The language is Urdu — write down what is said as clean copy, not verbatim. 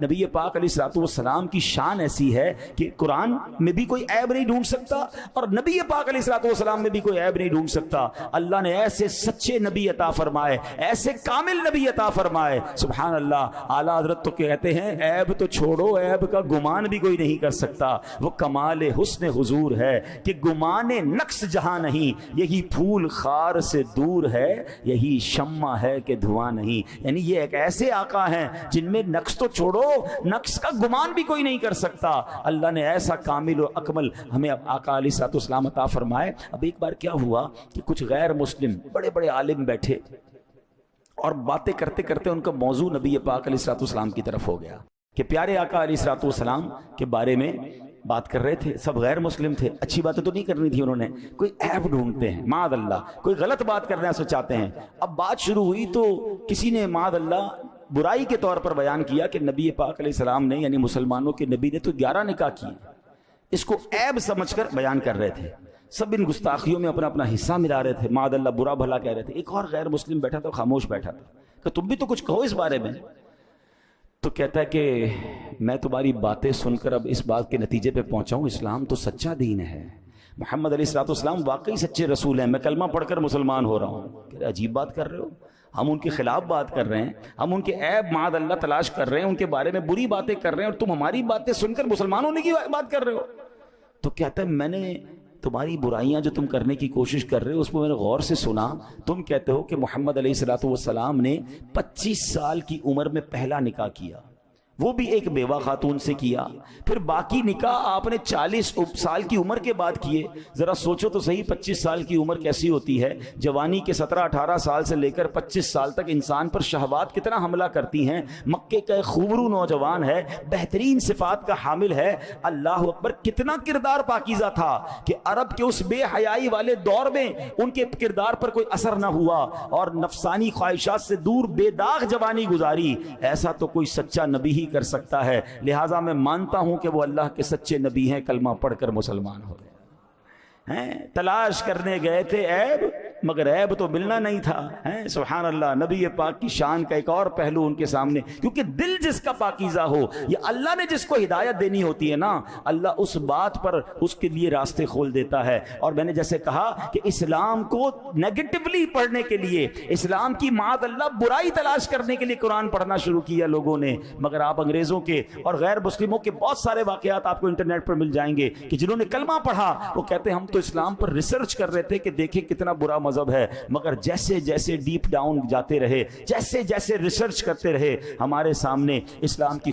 نبی پاک علیہ الصلوۃ والسلام کی شان ایسی ہے کہ قرآن میں بھی کوئی عیب نہیں ڈھونڈ سکتا اور نبی پاک علیہ الصلوۃ والسلام میں بھی کوئی عیب نہیں ڈھونڈ سکتا. اللہ نے ایسے سچے نبی عطا فرمائے, ایسے کامل نبی عطا فرمائے. سبحان اللہ. اعلیٰ حضرت تو کہتے ہیں عیب تو چھوڑو, عیب کا گمان بھی کوئی نہیں کر سکتا. وہ کمال حسن حضور ہے کہ گمان نقص جہاں نہیں, یہی پھول خار سے دور ہے, یہی شمع ہے کہ دھواں نہیں. یعنی یہ ایک ایسے آقا ہیں جن میں نقص تو چھوڑو, نقص کا گمان بھی کوئی نہیں کر سکتا. اللہ نے ایسا کامل و اکمل ہمیں آقا علیہ الصلوۃ والسلام عطا فرمائے. اب ایک بار کیا ہوا کہ کچھ غیر مسلم بڑے بڑے عالم بیٹھے اور باتیں کرتے کرتے ان کا موضوع نبی پاک علیہ الصلوۃ والسلام کی طرف ہو گیا کہ پیارے آقا علیہ الصلوۃ والسلام کے بارے میں بات کر رہے تھے. سب غیر مسلم تھے, اچھی باتیں تو نہیں کرنی تھی انہوں نے, کوئی عیب ڈھونڈتے ہیں معاذ اللہ, کوئی غلط بات کرنا سے چاہتے ہیں. اب بات شروع ہوئی تو کسی نے معاذ اللہ برائی کے طور پر بیان کیا کہ نبی پاک علیہ السلام نے, یعنی مسلمانوں کے نبی نے تو 11 نکاح کیے. اس کو عیب سمجھ کر بیان کر رہے تھے. سب ان گستاخیوں میں اپنا اپنا حصہ ملا رہے تھے, معاذ اللہ برا بھلا کہہ رہے تھے. ایک اور غیر مسلم بیٹھا تھا, خاموش بیٹھا تھا کہ تم بھی تو کچھ کہو اس بارے میں. تو کہتا ہے کہ میں تمہاری باتیں سن کر اب اس بات کے نتیجے پہ پہنچا ہوں, اسلام تو سچا دین ہے, محمد علیہ الصلوۃ والسلام واقعی سچے رسول ہیں, میں کلمہ پڑھ کر مسلمان ہو رہا ہوں. کہ عجیب بات کر رہے ہو, ہم ان کے خلاف بات کر رہے ہیں, ہم ان کے عیب معاذ اللہ تلاش کر رہے ہیں, ان کے بارے میں بری باتیں کر رہے ہیں, اور تم ہماری باتیں سن کر مسلمان ہونے کی بات کر رہے ہو. تو کہتا ہے میں نے تمہاری برائیاں جو تم کرنے کی کوشش کر رہے ہو اس میں میں نے غور سے سنا. تم کہتے ہو کہ محمد علیہ الصلوۃ والسلام نے 25 سال کی عمر میں پہلا نکاح کیا, وہ بھی ایک بیوہ خاتون سے کیا, پھر باقی نکاح آپ نے 40 سال کی عمر کے بعد کیے. ذرا سوچو تو صحیح 25 سال کی عمر کیسی ہوتی ہے. جوانی کے 17-18 سال سے لے کر 25 سال تک انسان پر شہوات کتنا حملہ کرتی ہیں. مکے کا ایک خوبرو نوجوان ہے, بہترین صفات کا حامل ہے, اللہ اکبر, کتنا کردار پاکیزہ تھا کہ عرب کے اس بے حیائی والے دور میں ان کے کردار پر کوئی اثر نہ ہوا اور نفسانی خواہشات سے دور بے داغ جوانی گزاری. ایسا تو کوئی سچا نبی ہی کر سکتا ہے. لہٰذا میں مانتا ہوں کہ وہ اللہ کے سچے نبی ہیں, کلمہ پڑھ کر مسلمان ہو گئے ہیں. تلاش کرنے گئے تھے عیب, مگر عیب تو ملنا نہیں تھا. سبحان اللہ. نبی پاک کی شان کا ایک اور پہلو ان کے سامنے, کیونکہ دل جس کا پاکیزہ ہو, یہ اللہ نے جس کو ہدایت دینی ہوتی ہے نا, اللہ اس بات پر اس کے لیے راستے کھول دیتا ہے. اور میں نے جیسے کہا کہ اسلام کو نیگیٹولی پڑھنے کے لیے, اسلام کی معاذ اللہ برائی تلاش کرنے کے لیے قرآن پڑھنا شروع کیا لوگوں نے. مگر آپ انگریزوں کے اور غیر مسلموں کے بہت سارے واقعات آپ کو انٹرنیٹ پر مل جائیں گے کہ جنہوں نے کلمہ پڑھا وہ کہتے ہیں ہم تو اسلام پر ریسرچ کر رہے تھے کہ دیکھیں کتنا برا مذہب ہے, مگر جیسے جیسے ڈیپ ڈاؤن جاتے رہے, جیسے جیسے ریسرچ کرتے رہے, ہمارے سامنے اسلام کی